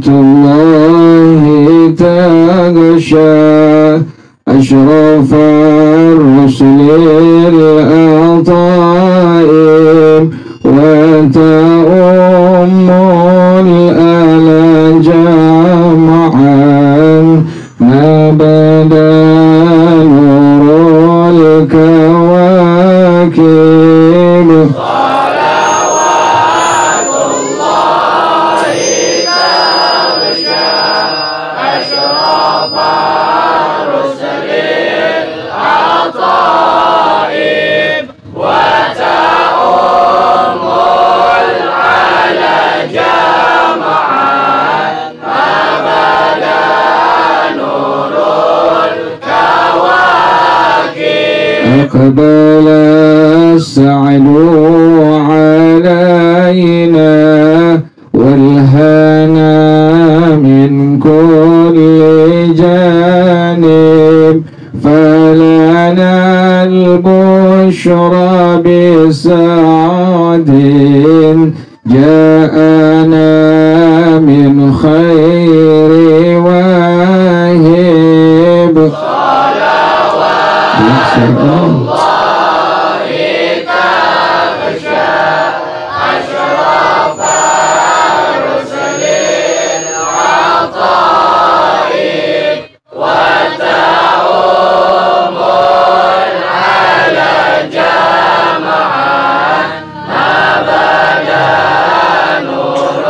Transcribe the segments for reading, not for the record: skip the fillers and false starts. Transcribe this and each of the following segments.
الله تغشى أشرف الرسل العطائم وتؤم الآل جمعا ما بدا نور الكواكب صلوات الله تغشى أشرف الرسل العطائم وتؤم العلا جمعا ما بدا نور الكواكب أقبل السعد علينا والهنا من كل جانب فلنا البشرى بسعد جاءنا من خير واهب صلوات الله تغشى أشرف الرسل العطائم وتؤم العلا جمعا ما بدا نور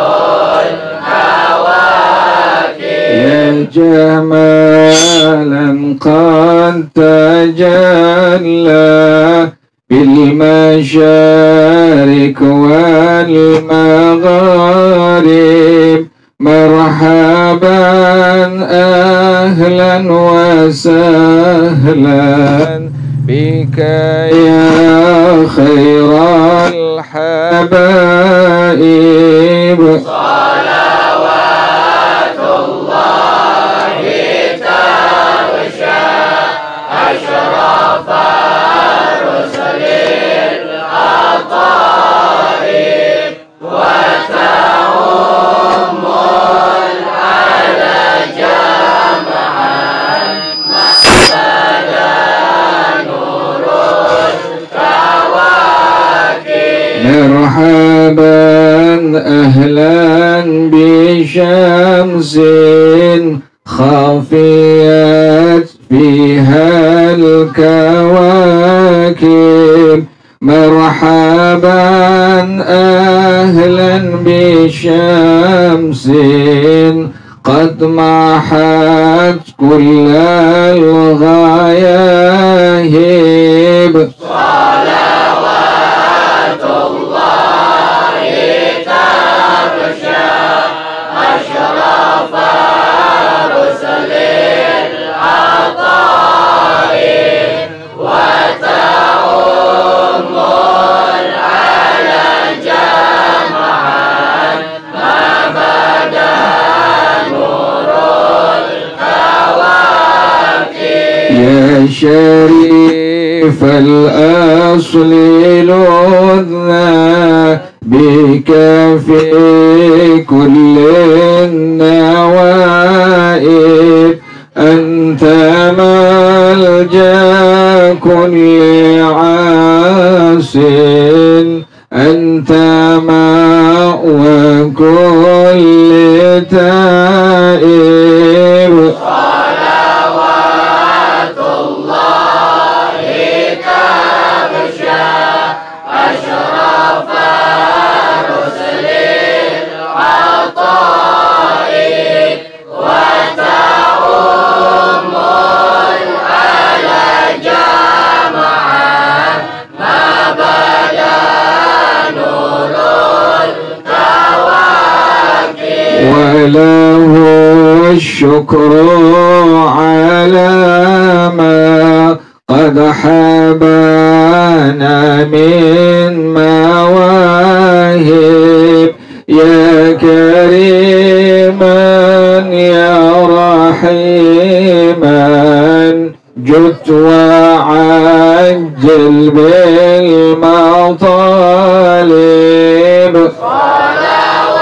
الكواكب يا جمالا قد تجلى بالمشارق والمغارب مرحبا أهلا وسهلا بك يا خير الحبائب صلوات الله تغشى أشرف الرسل العطائم وتؤم العلا جمعا ما بدا نور الكواكب مرحبا أهلا بشمس خافيت فيها الكواكب مرحبا أهلا بشمس قد محت كل الغياهب صلوات الله تغشى أشرف الرسل العطائم وتؤم العلا جمعا ما بدا نور الكواكب يا شريف الأصل لذنا بك في كل النوائب أنت ملجأ كل عاص أنت مأوى كل تائب صلوات الله تغشى أشرف الرسل العطائم وتؤم العلا جمعا ما بدا نور الكواكب وله الشكر على ما قد حبانا من مواهب يا كريما يا رحيما جدت وعجل بالمطالب صلوات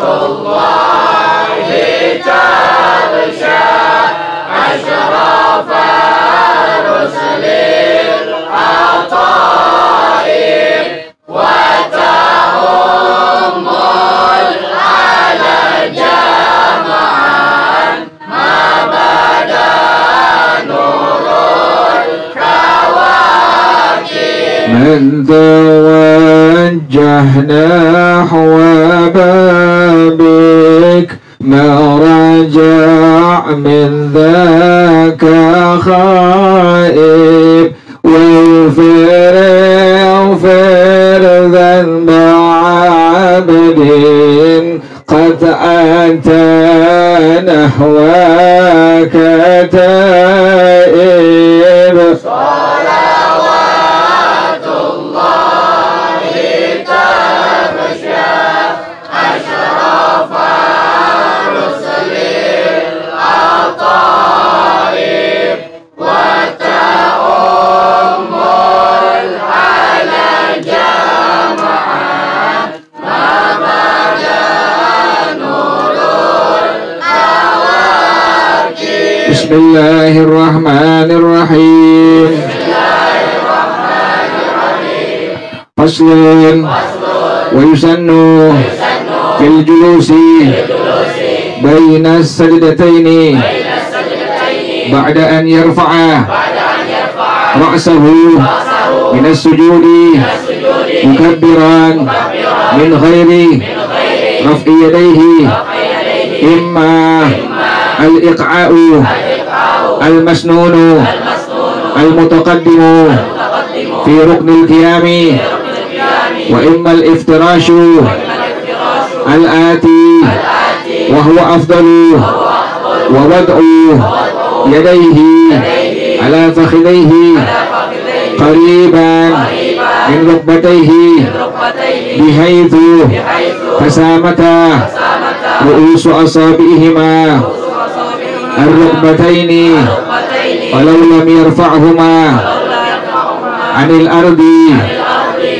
الله توجه نحو بابك ما رجع من ذاك خائب واغفر ذنب عبد قد أتى نحوك تائب صلوات الله تمشى أشرف رسل الأطائب وتأم العلى جمعا ما بدا نور الكواكب. بسم الله الرحمن الرحيم. فصل ويسن في الجلوس بين السجدتين بعد أن يرفع رأسه من السجود مكبرا من غير رفع يديه إما الإقعاء المسنون المتقدم في ركن القيام وإما الافتراش الآتي وهو أفضل ووضع يديه على فخذيه قريبا من ركبتيه بحيث تسامتا رؤوس أصابعهما الركبتين ولو لم يرفعهما عن الأرض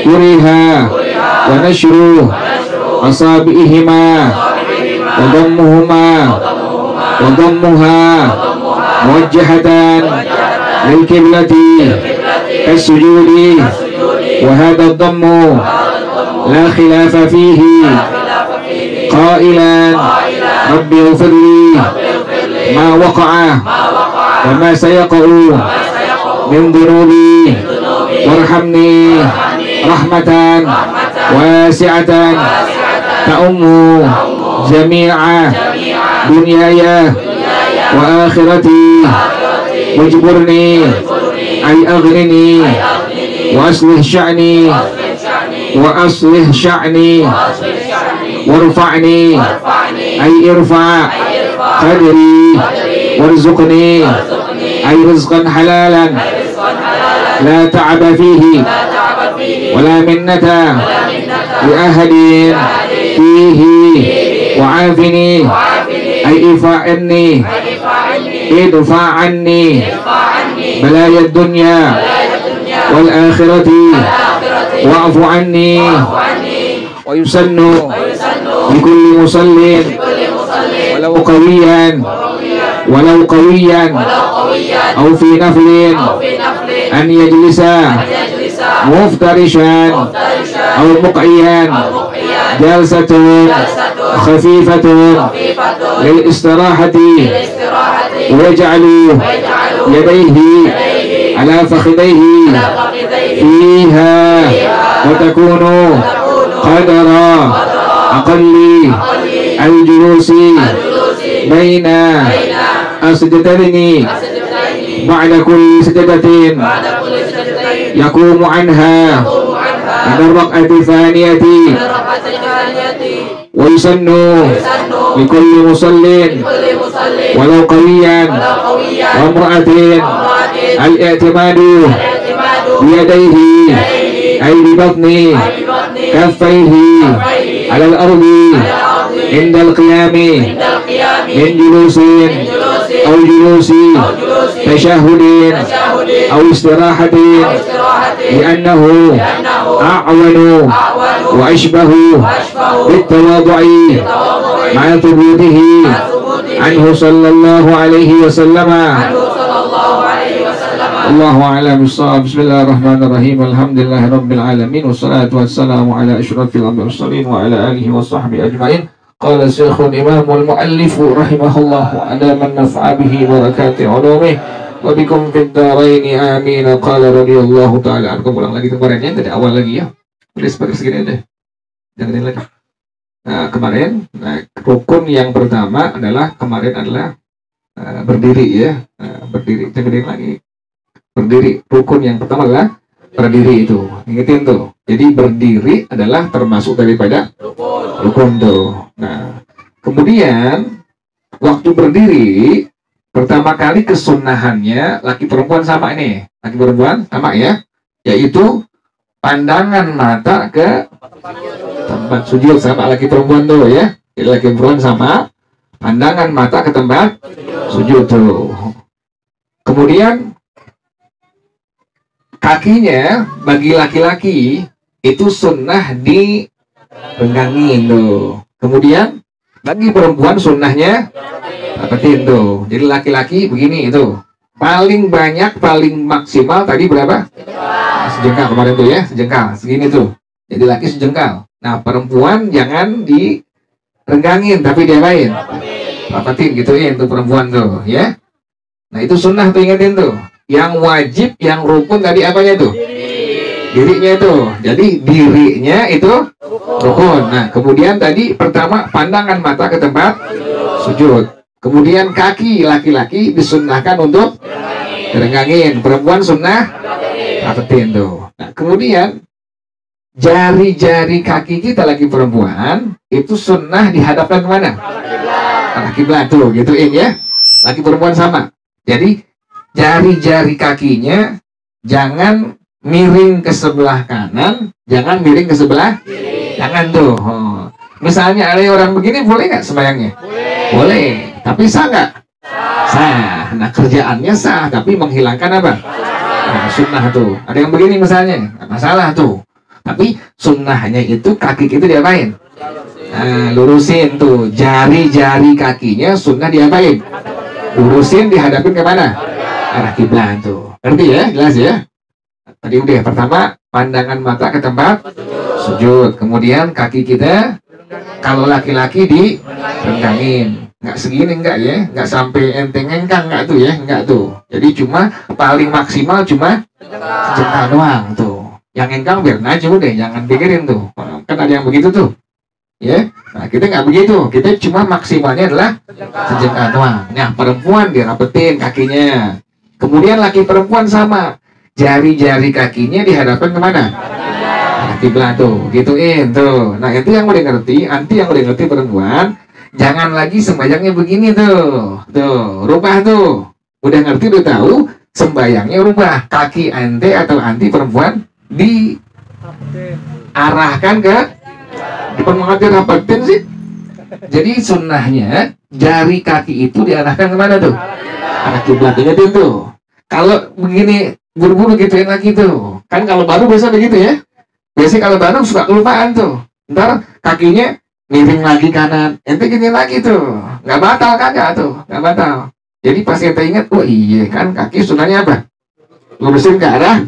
كره ونشر أصابعهما وضمها موجهة للقبلة كالسجود وهذا الضم لا خلاف فيه قائلا رب اغفر لي ما وقع وما سيقع من ذنوبي وارحمني رحمة واسعة تؤم جميع دنياي وآخرتي واجبرني أي أغنني وأصلح شأني وارفعني أي ارفع قدري وارزقني أي رزقا حلالا لا تعب فيه ولا منة لأحد فيه وعافني أي ادفع عني بلايا الدنيا والآخرة واعف عني. ويسن لكل مصل ولو قويا أو في نفل أن يجلس مفترشا أو مقعيا جلسة خفيفة للاستراحة ويجعل يديه على فخذيه فيها وتكون قدر أقل الجلوس بين السجدتين بعد كل سجدة يقوم عنها من الركعة الثانية. ويسن لكل مصل ولو قويا وامرأة الاعتماد بيديه أي ببطن كفيه على الأرض عند القيام من جلوس أو جلوس تشهد أو استراحة لأنه أعون وأشبه بالتواضع مع ثبوته عنه صلى الله عليه وسلم. الله أعلم بالصواب. بسم الله الرحمن الرحيم. الحمد لله رب العالمين والصلاة والسلام على أشرف المرسلين وعلى آله وصحبه أجمعين. قال الشيخ الإمام المؤلف رحمه الله على من نفع به بركات علومه wa bikum fid dharaini amin. Qala radhiyallahu taala anhu. Ulang lagi kemarinnya dari awal lagi ya. Udah seperti segini deh. Jangan ini lagi. Nah, kemarin rukun yang pertama adalah berdiri ya. Berdiri, jangan lagi. Berdiri. Rukun yang pertama adalah berdiri itu. Ingetin tuh. Jadi berdiri adalah termasuk daripada rukun tuh. Nah, kemudian waktu berdiri pertama kali kesunahannya laki perempuan sama ini. Laki perempuan sama ya. Yaitu pandangan mata ke tempat sujud sama laki perempuan tuh ya. Jadi laki perempuan sama pandangan mata ke tempat sujud tuh. Kemudian kakinya bagi laki-laki itu sunnah direnggangin tuh. Kemudian bagi perempuan sunnahnya rapetin tuh. Jadi laki-laki begini itu. Paling banyak, paling maksimal tadi berapa? Sejengkal kemarin tuh ya, sejengkal. Segini tuh. Jadi laki sejengkal. Nah, perempuan jangan direnggangin tapi diapain? Rapetin gituin tuh perempuan tuh ya. Nah, itu sunnah tuh, ingetin tuh. Yang wajib, yang rukun tadi apanya tuh? Dirinya itu. Jadi dirinya itu rukun. Nah, kemudian tadi pertama pandangan mata ke tempat sujud. Kemudian kaki laki-laki disunnahkan untuk direnggangin. Perempuan sunnah rapetin tuh. Nah, kemudian jari-jari kaki kita lagi perempuan itu sunnah dihadapkan kemana? Arah kiblat tuh, gituin ya. Laki perempuan sama. Jadi jari-jari kakinya jangan miring ke sebelah kanan, jangan miring ke sebelah jangan tuh. Misalnya ada orang begini, boleh nggak sembayangnya? Boleh. Tapi sah nggak? Sah. Nah, kerjaannya sah, tapi menghilangkan apa? Nah, sunnah tuh. Ada yang begini misalnya, nggak masalah tuh. Tapi sunnahnya itu kaki kita diapain? Nah, lurusin tuh. Jari-jari kakinya sunnah diapain? Lurusin, dihadapin kemana? Arah kiblat tuh. Ngerti ya? Jelas ya? Tadi udah pertama pandangan mata ke tempat sujud. Kemudian kaki kita kalau laki-laki direnggangin. Nggak segini enggak ya? Nggak sampai enteng engkang enggak tuh ya? Enggak tuh. Jadi cuma paling maksimal cuma sejengkal doang tuh. Yang engkang biar aja udah, jangan pikirin tuh. Kan ada yang begitu tuh. Ya, nah kita nggak begitu, kita cuma maksimalnya adalah sejengkal doang. Nah, perempuan dirapetin kakinya. Kemudian laki perempuan sama, jari-jari kakinya dihadapkan kemana? Kiblat tuh, gituin tuh. Nah, itu yang udah ngerti, nanti yang udah ngerti perempuan, jangan lagi sembayangnya begini tuh, rubah tuh. Udah ngerti, udah tahu, sembayangnya rubah. Kaki ente atau anti perempuan diarahkan ke depan mengajar rapetin sih. Jadi sunnahnya jari kaki itu diarahkan kemana tuh? Arah kiblat. Ingetin tuh. Kalau begini buru-buru gituin lagi tuh. Kan kalau baru biasa begitu ya. Biasanya kalau baru suka kelupaan tuh. Ntar kakinya miring lagi kanan. Ente gini lagi tuh. Nggak batal kagak tuh. Nggak batal. Jadi pas ente ingat, oh iya kan kaki sunnahnya apa? Lurusin ke arah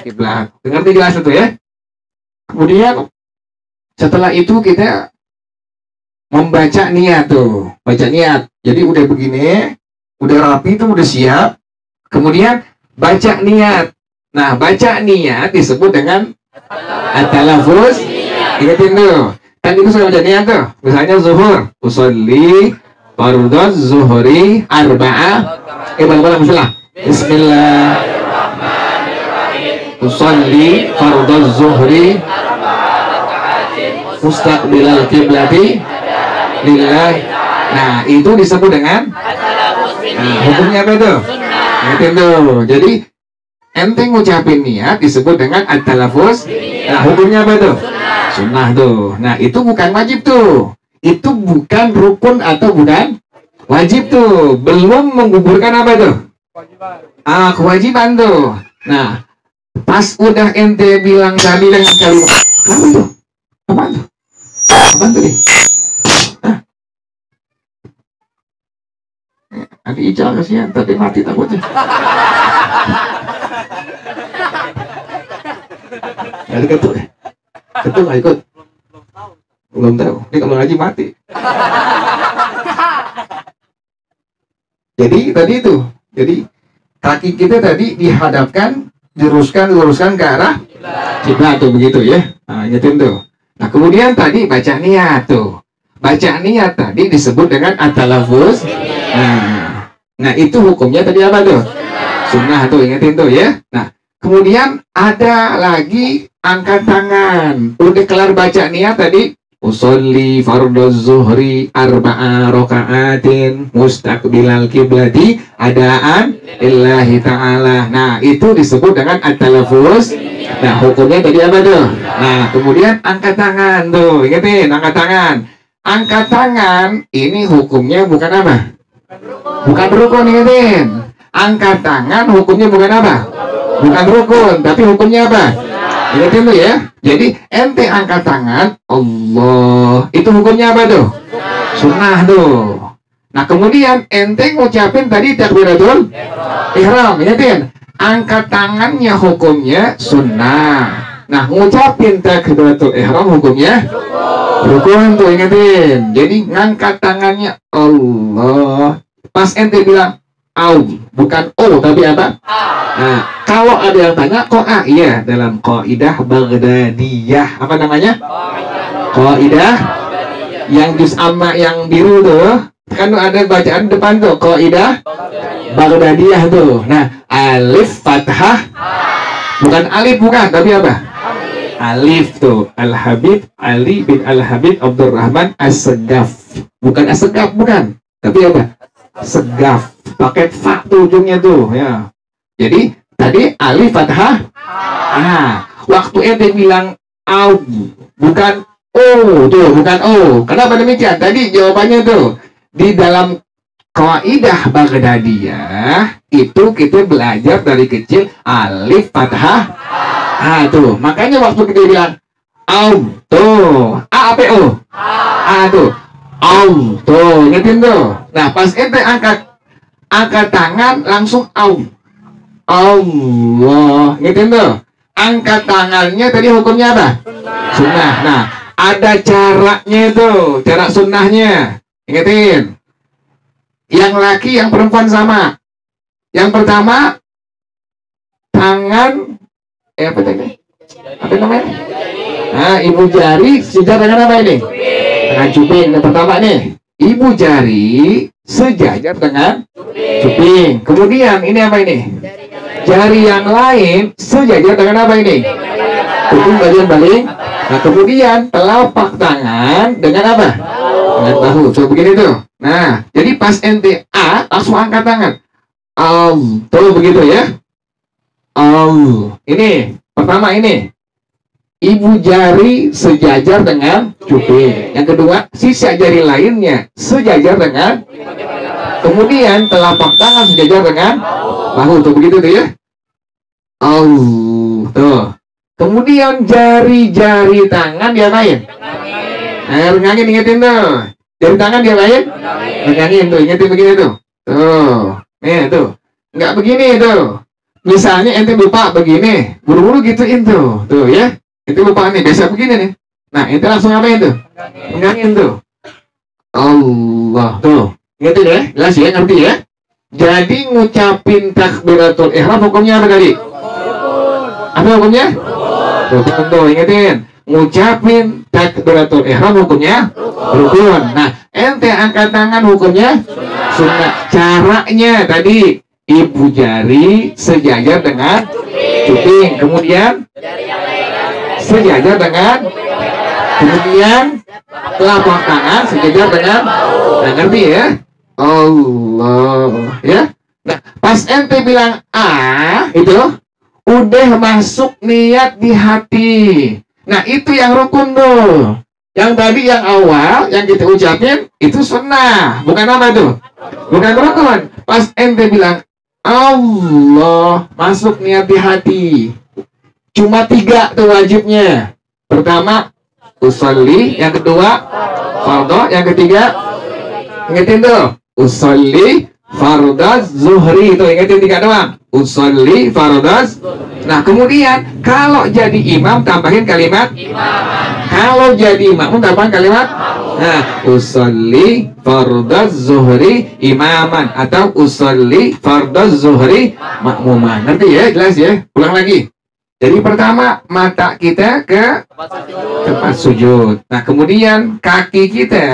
kiblat. Ngerti jelas itu ya. Kemudian setelah itu kita membaca niat tuh, baca niat. Jadi udah begini, udah rapi tuh, udah siap. Kemudian baca niat. Nah, baca niat disebut dengan at-talaffuz. Ingatin tuh. Kan itu sudah baca niat tuh. Misalnya zuhur, usolli fardhu zuhri arba'ah. Bala-bala misalnya. Bismillahirrahmanirrahim. Usolli fardhu zuhri mustaqbilal kiblati lillah. Nah, itu disebut dengan hukumnya apa itu? Ingatin tuh. Jadi ente ngucapin niat disebut dengan at-talaffuz. Nah, hukumnya apa itu? Sunnah tuh. Nah, itu bukan wajib tuh. Itu bukan rukun atau bukan wajib tuh. Belum menggugurkan apa tuh? Kewajiban tuh. Nah, pas udah ente bilang tadi dengan kalimat apa tuh? Apaan tuh? Apaan tuh nih? Nanti Ical kasihan, tapi mati takutnya. Ada ketuk ya? Ketuk nggak ikut? Belum tahu. Ini kalau ngaji mati. Jadi tadi itu. Jadi kaki kita tadi dihadapkan, luruskan ke arah kiblat tuh begitu ya. Nah, ingetin tuh. Nah, kemudian tadi baca niat tuh. Baca niat tadi disebut dengan at-talaffuz. Nah, itu hukumnya tadi apa tuh? Sunnah tuh, ingetin tuh ya. Nah, kemudian ada lagi angkat tangan. Udah kelar baca niat tadi, usolli fardhu zuhri arba'a raka'atin mustaqbilal kiblati adaan lillahi ta'ala. Nah, itu disebut dengan at-talaffuz. Nah, hukumnya tadi apa tuh? Nah, kemudian angkat tangan tuh, ingetin angkat tangan. Angkat tangan ini hukumnya bukan apa? Bukan rukun, ingetin. Angkat tangan hukumnya bukan apa? Bukan rukun, tapi hukumnya apa? Ingetin tuh ya. Jadi ente angkat tangan, Allah. Itu hukumnya apa tuh? Sunnah tuh. Nah, kemudian ente ngucapin tadi takbiratul ihram, ingetin. Angkat tangannya hukumnya sunnah. Nah, ngucapin takbiratul ihram hukumnya rukun tuh, ingetin. Jadi ngangkat tangannya Allah. Pas ente bilang au, bukan o tapi apa? Nah, kalau ada yang tanya kok A? Iya, dalam Qaidah Baghdadiyah. Apa namanya? Qaidah yang juz amma yang biru tuh. Kan ada bacaan depan tuh, Qaidah Baghdadiyah tuh. Nah, alif fathah. Bukan alif, bukan, tapi apa? Alif tuh. Al-Habib Ali bin Al-Habib Abdurrahman As-Segaf. Bukan As-Segaf, bukan. Tapi apa? Segaf. Pakai fa tuh ujungnya tuh ya. Jadi tadi alif fathah. Nah, waktu ente bilang au, bukan o tuh, bukan o. Kenapa demikian? Tadi jawabannya tuh di dalam Qaidah Baghdadiyah itu kita belajar dari kecil alif fathah. Ah tuh, makanya waktu kita bilang au tuh, a apa o? A tuh, au tuh, ingetin tuh. Nah, pas ente angkat tangan langsung au. Allah, ngertiin tuh. Angkat tangannya tadi hukumnya apa? Sunnah. Nah, ada caranya tuh, cara sunnahnya. Ingetin. Yang laki, yang perempuan sama. Yang pertama, tangan, apa tadi? Apa namanya? Nah, ibu jari sejajar dengan apa ini? Dengan cuping. Yang pertama nih, ibu jari sejajar dengan cuping. Kemudian ini apa ini? Jari yang lain sejajar dengan apa ini? Cuping bagian balik. Nah, kemudian telapak tangan dengan apa? Dengan bahu. Coba begini tuh. Nah, jadi pas ente A langsung angkat tangan. Tuh begitu ya. Ini pertama ini. Ibu jari sejajar dengan cuping. Yang kedua, sisa jari lainnya sejajar dengan. Kemudian telapak tangan sejajar dengan bahu. Tuh begitu tuh ya. Tuh. Kemudian jari-jari tangan diapain? Regangin, ingetin tuh. Jari tangan diapain? Regangin tuh, ingetin begini tuh. Tuh. Nih tuh. Nggak begini tuh. Misalnya ente lupa begini, buru-buru gituin tuh. Tuh ya. Itu lupa nih, biasa begini nih. Nah, itu langsung ngapain tuh? Pegangin tuh. Allah, tuh. Gitu deh, jelas ya, ngerti ya? Jadi ngucapin takbiratul ihram hukumnya apa tadi? Apa hukumnya? Rukun tuh, ingetin. Ngucapin takbiratul ihram hukumnya rukun. Nah, ente angkat tangan hukumnya sunnah. Caranya tadi ibu jari sejajar dengan cuping. Kemudian sejajar dengan, kemudian telapak tangan sejajar dengan. Nah, ngerti ya? Allah ya. Nah, pas ente bilang itu udah masuk niat di hati. Nah, itu yang rukun tuh. Yang tadi yang awal yang kita ucapin itu sunnah, bukan apa tuh? Bukan rukun. Pas ente bilang Allah, masuk niat di hati. Cuma 3 tuh wajibnya. Pertama, usolli. Yang kedua, fardhu. Yang ketiga, ingetin tuh, usolli fardaz zuhri. Itu ingetin 3 doang. Usolli fardaz. Nah kemudian kalau jadi imam tambahin kalimat imaman. Kalau jadi makmum tambahin kalimat. Nah, usolli fardaz zuhri imaman atau usolli fardaz zuhri makmuman. Nanti ya, jelas ya. Ulang lagi. Jadi pertama mata kita ke tempat sujud. Nah kemudian kaki kita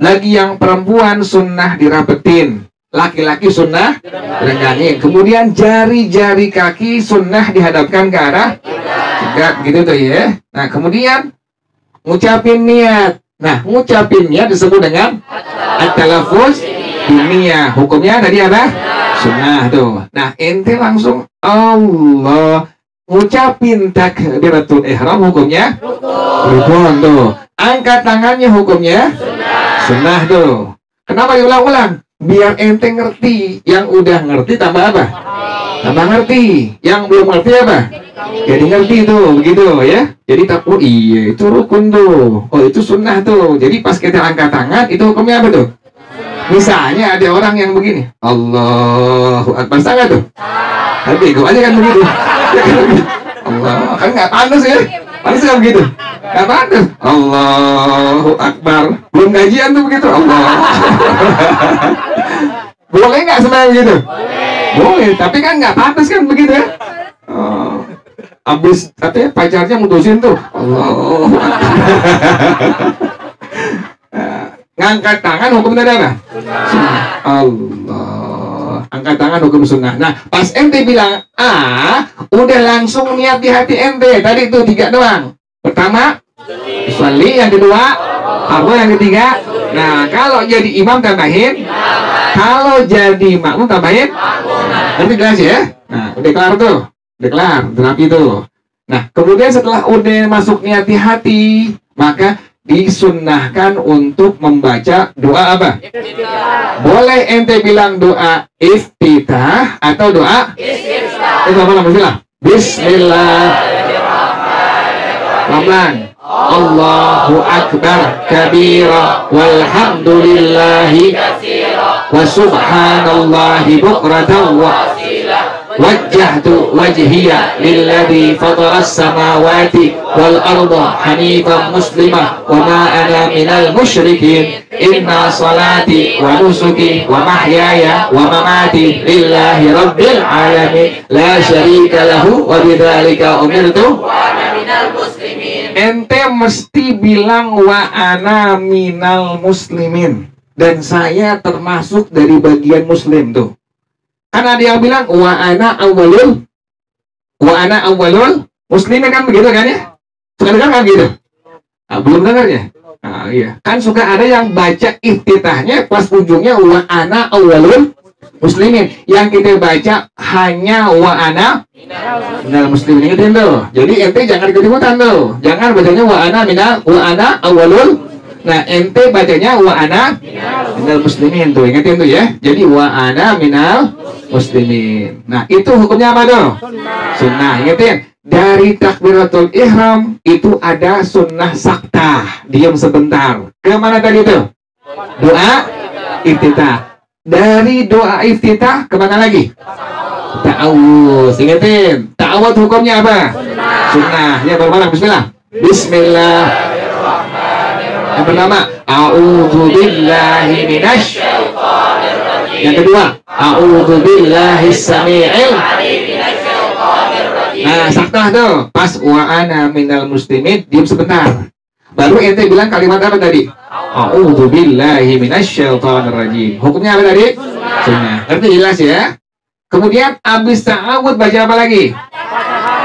lagi yang perempuan sunnah dirapetin, laki-laki sunnah renggangin. Kemudian jari-jari kaki sunnah dihadapkan ke arah tegak gitu tuh ya. Nah kemudian ngucapin niat. Nah ngucapin niat disebut dengan at-talaffuz biniyah. Hukumnya tadi apa? Sunnah tuh. Nah ente langsung Allah ngucapin takbiratul ihram hukumnya rukun tuh. Angkat tangannya hukumnya sunnah tuh. Kenapa diulang-ulang? Biar ente ngerti. Yang udah ngerti tambah apa? Tambah ngerti. Yang belum ngerti apa? Jadi ngerti tuh, begitu ya. Jadi tak, oh iya itu rukun tuh. Oh itu sunnah tuh. Jadi pas kita angkat tangan itu hukumnya apa tuh? Misalnya ada orang yang begini, Allahu Akbar, sangat tuh. Tapi gue aja kan begitu. Allah, kan nggak pantas ya. Pantas nggak begitu? Nggak pantas. Allahu Akbar. Belum gajian tuh begitu. Allah. Boleh nggak sebenarnya begitu? Boleh, tapi kan nggak pantas kan begitu ya. Abis katanya pacarnya mutusin tuh. Allah. Ngangkat tangan hukum tadi apa? Allah. Angkat tangan hukum sunnah. Nah, pas ente bilang udah langsung niat di hati ente. Tadi itu 3 doang. Pertama, usolli. Yang kedua, fardhu. Yang ketiga, nah kalau jadi imam tambahin. Kalau jadi makmum tambahin. Nanti jelas ya. Nah, udah kelar tuh. Udah kelar, terapi tuh. Nah, kemudian setelah udah masuk niat di hati, maka disunnahkan untuk membaca doa apa? Iftitah. Boleh ente bilang doa iftitah atau doa istiftah. Itu apa namanya? Bismillahirrahmanirrahim. Allahu Akbar kabira walhamdulillahi katsira wa subhanallahi bukratan wa wajjahtu wajhiya lilladzi fataras samawati wal arda hanifan muslimah wa ma ana minal musyrikin inna salati wa nusuki wa mahyaya wa mamati lillahi rabbil alamin la syarika lahu wa bidzalika umirtu wa ana minal muslimin. Ente mesti bilang wa ana minal muslimin, dan saya termasuk dari bagian muslim tuh. Karena dia bilang wa ana awwalul muslimin, kan begitu kan ya? Suka dengar kan gitu? Nah, belum dengar ya? Nah, iya. Kan suka ada yang baca iftitahnya pas ujungnya wa ana awwalul muslimin. Yang kita baca hanya wa ana minal muslimin. Ingetin tuh. Jadi ente jangan ikut-ikutan tuh. Jangan bacanya wa ana awwalul. Nah, ente bacanya wa ana minal muslimin tuh. Ingetin tuh ya. Jadi wa ana minal muslimin. Nah, itu hukumnya apa tuh? Sunnah. Ingetin. Dari takbiratul ihram itu ada sunnah saktah. Diam sebentar. Kemana tadi tuh? Doa iftitah. Dari doa iftitah kemana lagi? Ta'awuz. Ingetin. Ta'awuz hukumnya apa? Sunnah. Ya, bareng-bareng. Bismillah. Bismillah. Yang pertama, a'udzu billahi minasy syaithanir rajim. Yang kedua, a'udzu billahi samii'il alim. Nah, saktah tuh. Pas wa ana minal muslimin, diam sebentar. Baru ente bilang kalimat apa tadi? A'udzu billahi minasy syaithanir rajim. Hukumnya apa tadi? Sunnah. Ngerti jelas ya? Kemudian abis ta'awud baca apa lagi?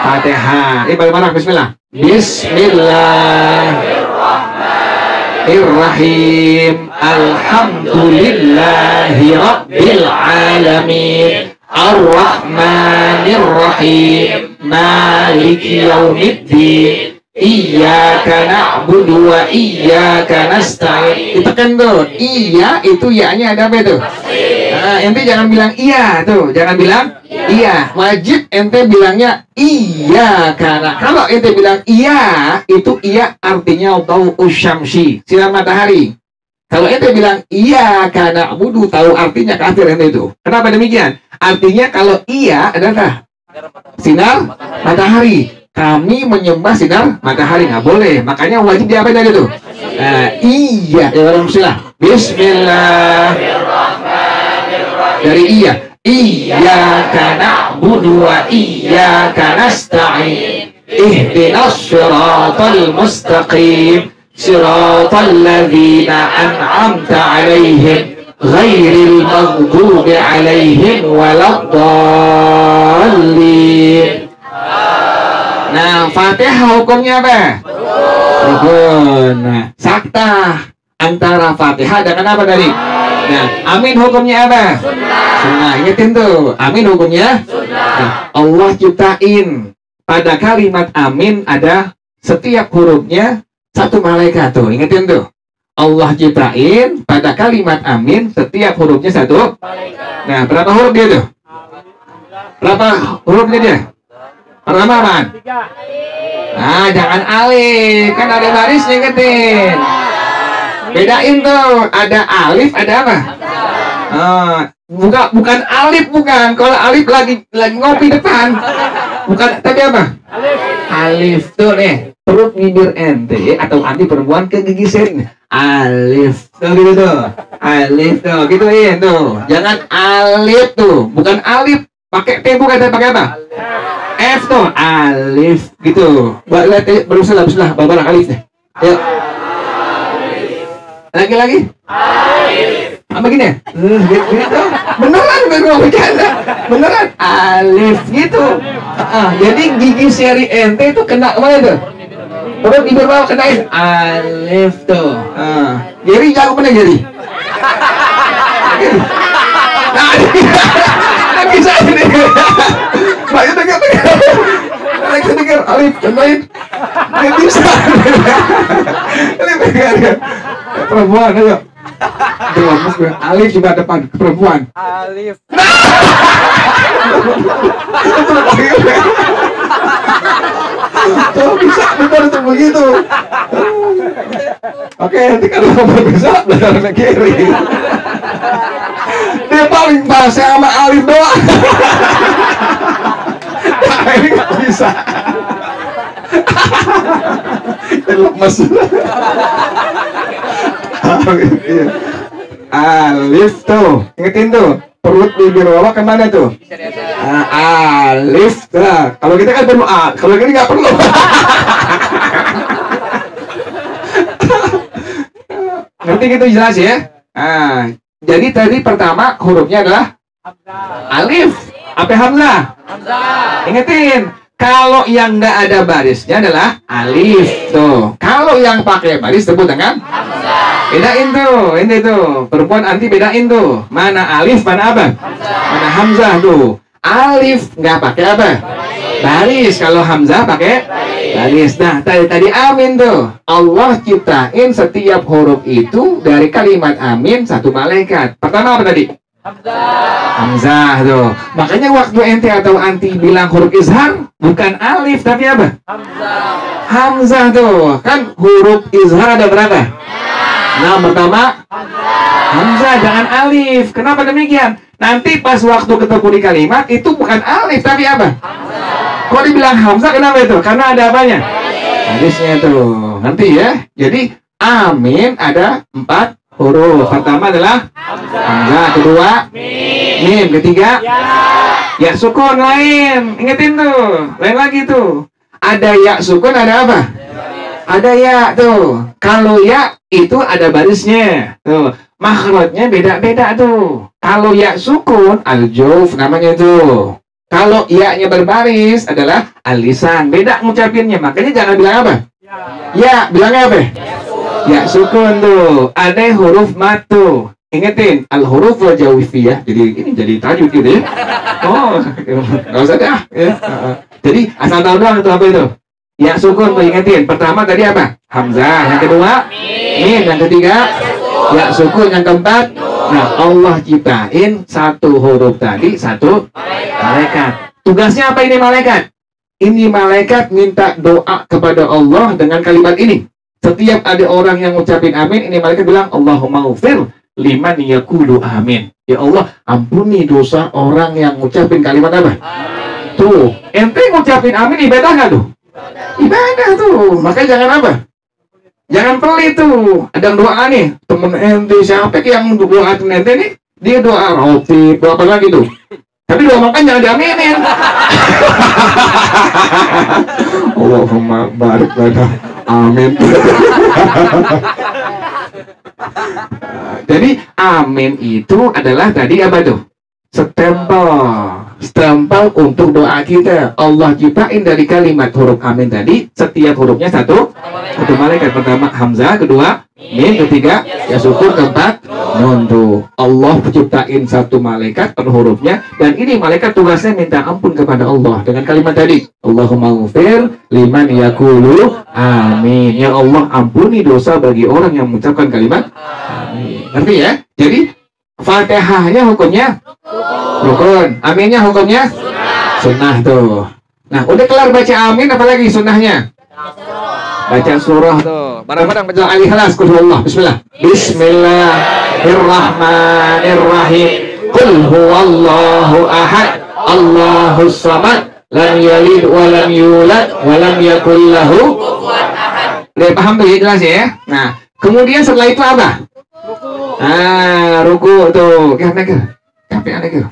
Fatihah. Ini bagaimana? Bismillah. Bismillahirrahmanirrahim. Alhamdulillahi rabbil alamin. Ar-Rahmanir-Rahim. Maliki yaumiddin. Iyyaka na'budu wa iyyaka nasta'in. Ditekan tuh. Iya itu ya-nya ada apa itu? Nah, ente jangan bilang iya tuh, jangan bilang iya. Wajib ente bilangnya iya. Karena kalau ente bilang iya, itu iya artinya tau usyamsi, sinar matahari. Kalau ente bilang iya karena budu, tahu artinya kafir ente itu. Kenapa demikian? Artinya kalau iya adalah sinar matahari. Kami menyembah sinar matahari, nggak boleh. Makanya wajib diapain tadi tuh? Iya, ya orang Bismillah. Bismillah. Dari iya. Iyyaka na'budu wa iyyaka nasta'in. Ihdinas siratal mustaqim. Siratal ladzina an'amta 'alaihim ghairil maghdubi 'alaihim waladdallin. Nah, Fatihah hukumnya apa? Rukun. Nah, saktah antara Fatihah dengan apa tadi? Nah, amin hukumnya apa? Sunnah. Ingetin tuh, amin hukumnya sunnah. Nah, Allah ciptain pada kalimat amin ada setiap hurufnya satu malaikat tuh. Ingetin tuh. Allah ciptain pada kalimat amin setiap hurufnya satu malaikat. Nah, berapa huruf dia tuh? Berapa hurufnya dia? Pertama apaan? Nah, jangan alif, kan ada barisnya, ingetin. Bedain tuh, ada alif, ada apa? Bukan alif, bukan. Kalau alif lagi ngopi depan, bukan. Tapi apa? Alif tuh nih, perut bibir ente atau anti perempuan ke gigi sering. Alif tuh gitu tuh, alif tuh, gituin tuh. Jangan alif tuh, bukan alif. Pakai T bukan, pakai apa? F tuh, alif gitu. Lihat berusaha babar alif deh. Yuk. Lagi. Alif. Apa gini ya? Gitu. Beneran gue bercanda. Beneran alif gitu. Jadi gigi seri ente itu kena mana tuh? Perut bibir bawah kenain alif tuh. Jadi jago mana jadi? Bisa ini. Pak itu lagi dengar alif kenain. Nggak bisa. Ini pegang. Perempuan ayo. Alif coba depan perempuan. Alif. Tuh bisa benar tuh begitu. Oke, nanti kalau bisa belajar kiri. Dia paling bahasa sama alif doang. Ini nggak bisa. Lemes. Alif tuh, ingetin tuh, perut bibir bawah kemana tuh? Alif tuh. Kalau kita kan perlu A, kalau ini nggak perlu. Ngerti gitu jelas ya? Jadi tadi pertama hurufnya adalah alif. Apa hamzah? Ingetin. Kalau yang nggak ada barisnya adalah alif tuh. Kalau yang pakai baris sebut dengan hamzah. Bedain tuh, ini tuh. Perempuan anti bedain tuh. Mana alif, mana apa? Mana hamzah tuh. Alif nggak pakai apa? Baris. Kalau hamzah pakai baris. Nah, tadi amin tuh. Allah ciptain setiap huruf itu dari kalimat amin satu malaikat. Pertama apa tadi? Hamzah tuh. Makanya waktu ente atau anti bilang huruf izhar bukan alif tapi apa? Hamzah tuh. Kan huruf izhar ada berapa? Nah, pertama hamzah, jangan alif. Kenapa demikian? Nanti pas waktu ketemu di kalimat itu bukan alif tapi apa? Kok dibilang hamzah kenapa itu? Karena ada apanya? Hadisnya tuh. Nanti ya. Jadi amin ada 4 huruf. Pertama adalah hamzah, kedua mim, ketiga ya sukun lain. Ingetin tuh, lain lagi tuh. Ada ya sukun, ada apa? Ada ya tuh. Kalau ya itu ada barisnya tuh. Makhrajnya beda-beda tuh. Kalau ya sukun al-juf namanya tuh. Kalau ya-nya berbaris adalah al-lisan. Beda ngucapinnya. Makanya jangan bilang apa? Ya, bilangnya apa? Ya sukun tuh. Ada huruf mat tuh. Ingetin al-huruf wajawifiyah. Jadi ini jadi tajwid gitu ya. Oh, nggak usah dah ya. Jadi asal tahu doang itu apa itu. Ya sukun tuh, ingetin. Pertama tadi apa? Hamzah. Yang kedua mim. Yang ketiga ya sukun. Yang keempat nah Allah ciptain satu huruf tadi satu malaikat. Tugasnya apa ini malaikat? Ini malaikat minta doa kepada Allah dengan kalimat ini. Setiap ada orang yang ngucapin amin, ini malaikat bilang Allahumma ghfir liman yaqulu amin. Ya Allah, ampuni dosa orang yang ngucapin kalimat apa? Amin. Tuh, ente ngucapin amin ibadah nggak tuh? Ibadah tuh. Makanya jangan apa? Jangan pelit tuh. Ada doa nih, temen ente siapa yang doain ente nih? Dia doa roti, doa apa lagi tuh? Tapi doa makan jangan diaminin. Allahumma barik lana. Amin. Jadi amin itu adalah tadi apa tuh? Stempel untuk doa kita. Allah ciptain dari kalimat huruf amin tadi, setiap hurufnya satu malaikat. Pertama hamzah, kedua mim, ketiga ya syukur, keempat nun tuh. Allah ciptain satu malaikat per hurufnya, dan ini malaikat tugasnya minta ampun kepada Allah dengan kalimat tadi. Allahumma ghfir liman yaqulu amin. Ya Allah, ampuni dosa bagi orang yang mengucapkan kalimat amin. Ngerti ya? Jadi Fatihahnya hukumnya rukun, aminnya hukumnya sunnah tuh. Nah, udah kelar baca amin, apalagi sunnahnya? Baca surah tuh. Bareng-bareng baca Al-Ikhlas, qul huwallah. Bismillah. Bismillahirrahmanirrahim. Qul huwallahu ahad, Allahus samad, lam yalid wa lam yulad wa lam yakul lahu kufuwan ahad. Udah paham tuh ya, jelas ya? Nah, kemudian setelah itu apa? Ruku tuh. Negel. Capek negel.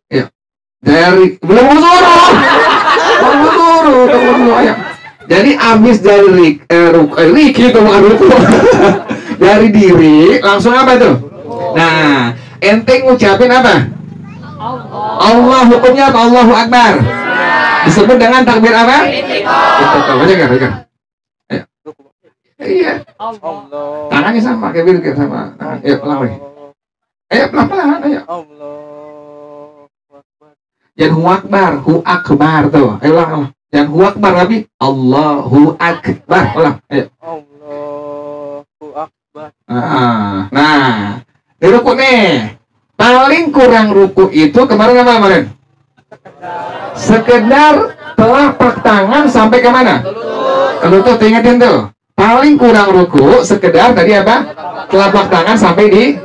Ya. Dari belum suruh. Ya. Jadi abis dari ruku itu bukan ruku. Dari diri langsung apa tuh? Nah, ente ngucapin apa? Allah, hukumnya apa? Allahu Akbar. Disebut dengan takbir apa? Baca. Iya. Allah. Tangannya sama, kayak begitu sama. Ayo pelan lagi. Ayo pelan-pelan, ayo. Allah. Jangan hu akbar, hu akbar tuh. Ayo ulang. Jangan hu akbar tapi Allahu akbar. Ulang. Ayo. Allahu akbar. Nah, di ruku nih. Paling kurang ruku itu kemarin apa kemarin? Sekedar telapak tangan sampai ke mana? Ke lutut, ingetin tuh. Paling kurang ruku sekedar tadi apa? Telapak tangan sampai di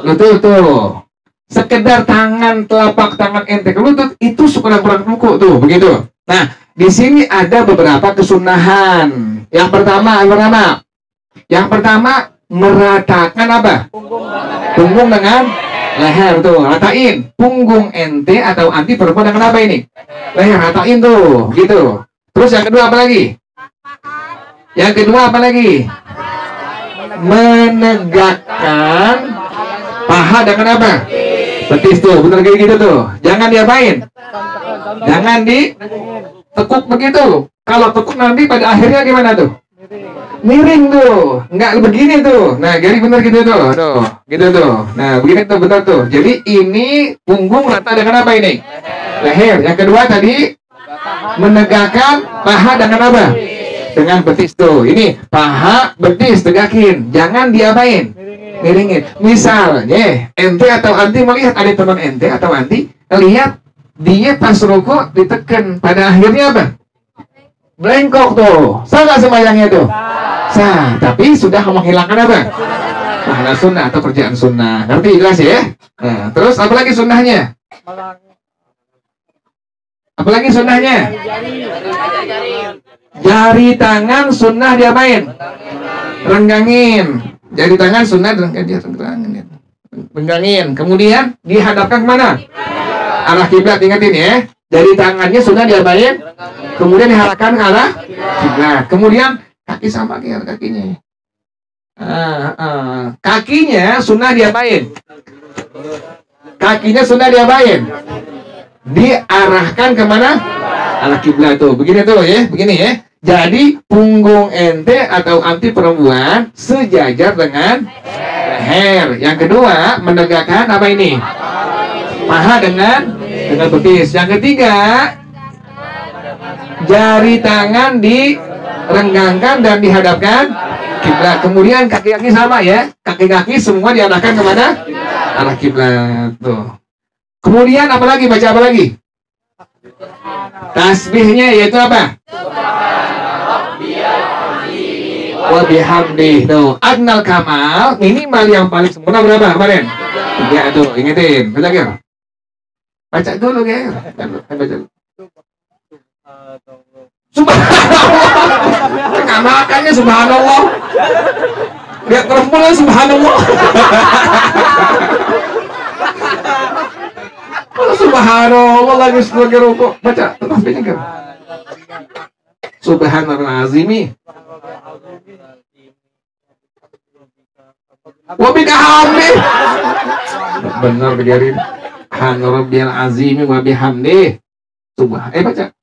lutut tuh. Sekedar tangan, telapak tangan ente ke lutut itu kurang ruku tuh, begitu. Nah, di sini ada beberapa kesunahan. Yang pertama meratakan apa? Punggung dengan leher tuh, ratain. Punggung ente atau anti perempuan dengan apa ini? Leher, ratain tuh, gitu. Terus yang kedua apa lagi? Yang kedua apa lagi? Menegakkan paha dengan apa? Betis tuh, bener kayak gitu tuh. Jangan diapain? Jangan ditekuk begitu. Kalau tekuk nanti pada akhirnya gimana tuh? Miring tuh, nggak begini tuh. Nah, jadi bener gitu tuh, gitu tuh. Nah, begini tuh, betul tuh. Jadi ini punggung rata dengan apa ini? Leher. Yang kedua tadi menegakkan paha dengan apa? Dengan betis tuh. Ini paha, betis, tegakin. Jangan diapain? Miringin. Misalnya ente atau anti melihat ada teman ente atau anti lihat dia pas rukuk ditekan, pada akhirnya apa? Blengkok tuh. Sah nggak sembahyangnya tuh? Sah. Tapi sudah menghilangkan apa? Pahala sunnah atau kerjaan sunnah. Ngerti jelas ya? Nah, terus apalagi sunnahnya? Apalagi sunnahnya? Jari tangan sunnah diapain? Renggangin. Jari tangan sunnah renggangin. Kemudian dihadapkan kemana? Arah kiblat, ingetin ya. Jari tangannya sunnah diapain? Kemudian diarahkan ke arah kiblat. Kemudian kaki sama kakinya. Kakinya sunnah diapain? Kakinya sunnah diapain? Diarahkan kemana? Arah kiblat tuh. Begini tuh ya, begini ya. Jadi punggung ente atau anti perempuan sejajar dengan leher. Yang kedua, menegakkan apa ini? Paha dengan betis. Yang ketiga, jari tangan direnggangkan dan dihadapkan kiblat. Kemudian kaki-kaki sama ya. Kaki-kaki semua diarahkan kemana? Arah kiblat tuh. Kemudian apa lagi? Baca apa lagi? Tasbihnya yaitu apa? Wa bihamdih. Tuh, adnal kamal, minimal yang paling sempurna berapa kemarin? 3 tuh, ingetin. Baca Ger. Baca dulu Ger. Baca dulu. Subhanallah. Enggak makannya subhanallah. Lihat perempuan subhanallah. Subhanallah lagi sebagai rukuk. Baca tasbihnya Ger. Subhanallah azimi. Wa bihamdi. Benar biarin. Subhanarabbiyal azim wa bihamdi. Baca.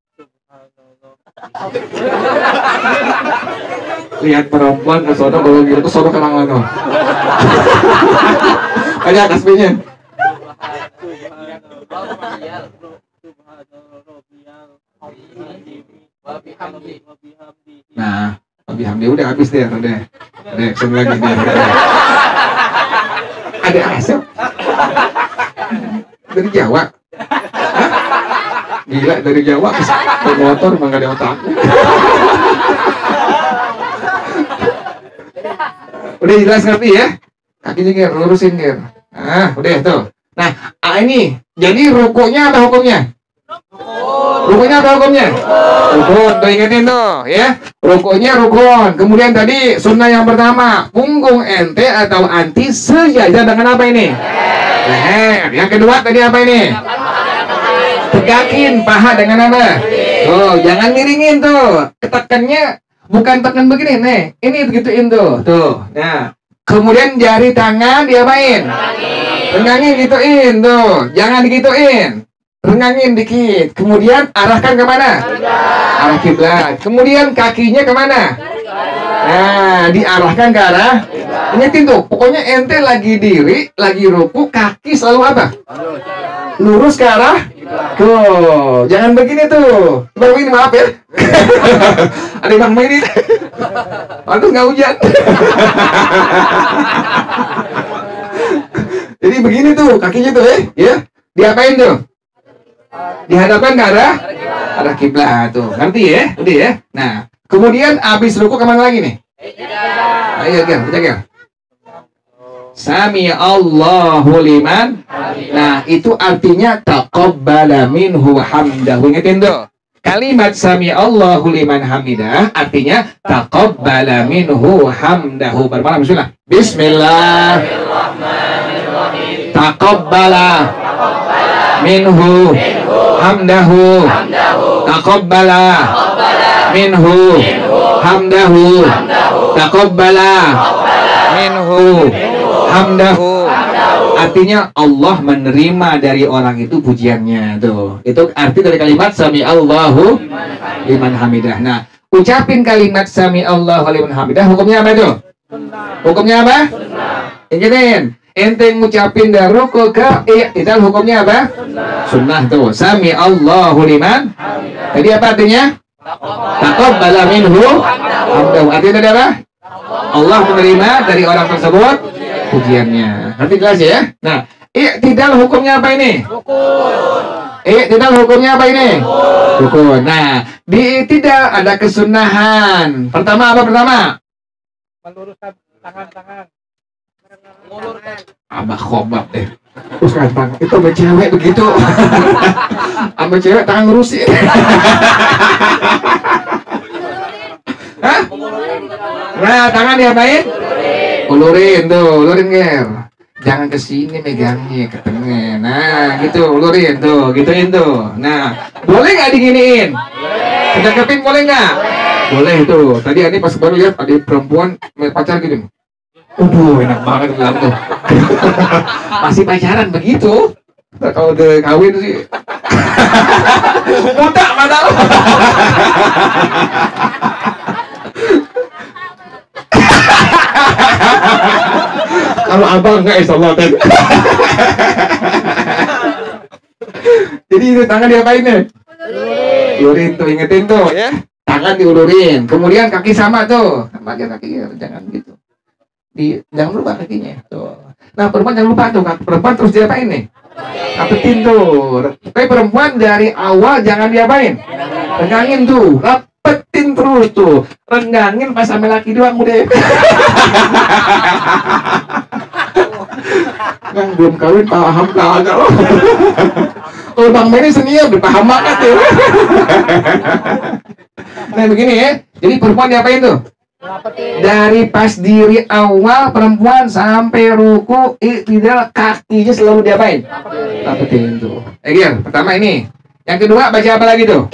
Lihat perempuan ke sono kalau gitu ke sono ke mana. Baca tasbihnya. Nah, bihamdi udah habis deh, udah. Action lagi dia. Ada asap dari Jawa. Hah? Gila dari Jawa ke motor emang gak ada otaknya. Udah jelas ngerti ya? Kakinya Ger, lurusin Ger. Nah, udah tuh. Nah, ini jadi rukuknya apa hukumnya? Rukuknya apa hukumnya? Rukun, tuh ingetin tuh ya. Rukuknya rukun. Kemudian tadi sunnah yang pertama, punggung ente atau anti sejajar dengan apa ini? Leher. Yang kedua tadi apa ini? Tegakin paha dengan apa? Tuh, jangan miringin tuh. Tekannya bukan tekan begini nih. Ini begituin tuh. Tuh. Nah, kemudian jari tangan diapain? Renggangin gituin tuh. Jangan digituin. Renggangin dikit. Kemudian arahkan kemana? Arah kiblat. Kemudian kakinya kemana? Nah, diarahkan ke arah. Ingetin tuh. Pokoknya ente lagi diri, lagi ruku, kaki selalu apa? Lurus ke arah. Tuh, jangan begini tuh. Bang ini maaf ya. Ada Bang ini. Pantas nggak hujan. Jadi begini tuh kakinya tuh ya. Diapain tuh? Dihadapkan ke arah kiblat tuh. Ngerti ya? Udah ya. Nah, kemudian abis ruku kemana lagi nih? Ayo Ger, baca Ger. Sami Allahu liman. Nah, itu artinya taqabbala minhu hamdahu. Ingetin tuh. Kalimat sami Allahu liman hamidah artinya taqabbala minhu hamdahu. Bermalam bismillah. Bismillahirrahmanirrahim. Taqabbala minhu hamdahu. Taqabbala minhu hamdahu. Taqabbala minhu hamdahu. Artinya Allah menerima dari orang itu pujiannya tuh. Itu arti dari kalimat sami Allahu liman hamidah. Nah, ucapin kalimat sami Allahu liman hamidah hukumnya apa itu? Hukumnya apa? Ingetin. Ente ngucapin dari ruku ke i'tidal hukumnya apa? Sunnah tuh. Sami Allahu liman. Tadi apa artinya? Taqabbala minhu hamdahu. Artinya tadi apa? Allah menerima dari orang tersebut pujiannya. Nanti jelas ya. Nah, i'tidal hukumnya apa ini? Rukun. I'tidal hukumnya apa ini? Rukun. Nah, di i'tidal ada kesunahan. Pertama apa pertama? Meluruskan tangan-tangan. Abah khobab deh. Terus tangan. Itu sama cewek begitu. Sama cewek tangan ngurusin. Hah? Nah, tangan diapain? Ulurin tuh, ulurin Ger. Jangan ke sini megangnya, ke tengah. Nah, gitu, ulurin tuh, gituin tuh. Nah, boleh nggak diginiin? Kedekepin boleh nggak? Boleh tuh. Tadi Ani pas baru lihat ada perempuan pacar gini. Enak banget bilang tuh. Masih pacaran begitu. Kalau udah kawin sih. Buta mana? Kalau abang enggak insyaallah kan. Jadi itu tangan diapain nih? Ulurin tuh, ingetin tuh ya. Tangan diulurin. Kemudian kaki sama tuh. Sama aja kaki, jangan gitu. Jangan lupa kakinya tuh. Nah perempuan jangan lupa tuh, perempuan terus diapain nih? Rapetin tuh. Tapi perempuan dari awal jangan diapain? Renggangin tuh, rapetin terus tuh. Renggangin pas sama laki doang udah. Yang belum kawin paham kagak loh. Oh Bang Benny senior udah paham banget tuh. Nah begini ya, jadi perempuan diapain tuh? Dari pas diri awal perempuan sampai ruku iktidal kakinya selalu diapain? Rapetin tuh. Gir, pertama ini. Yang kedua baca apa lagi tuh?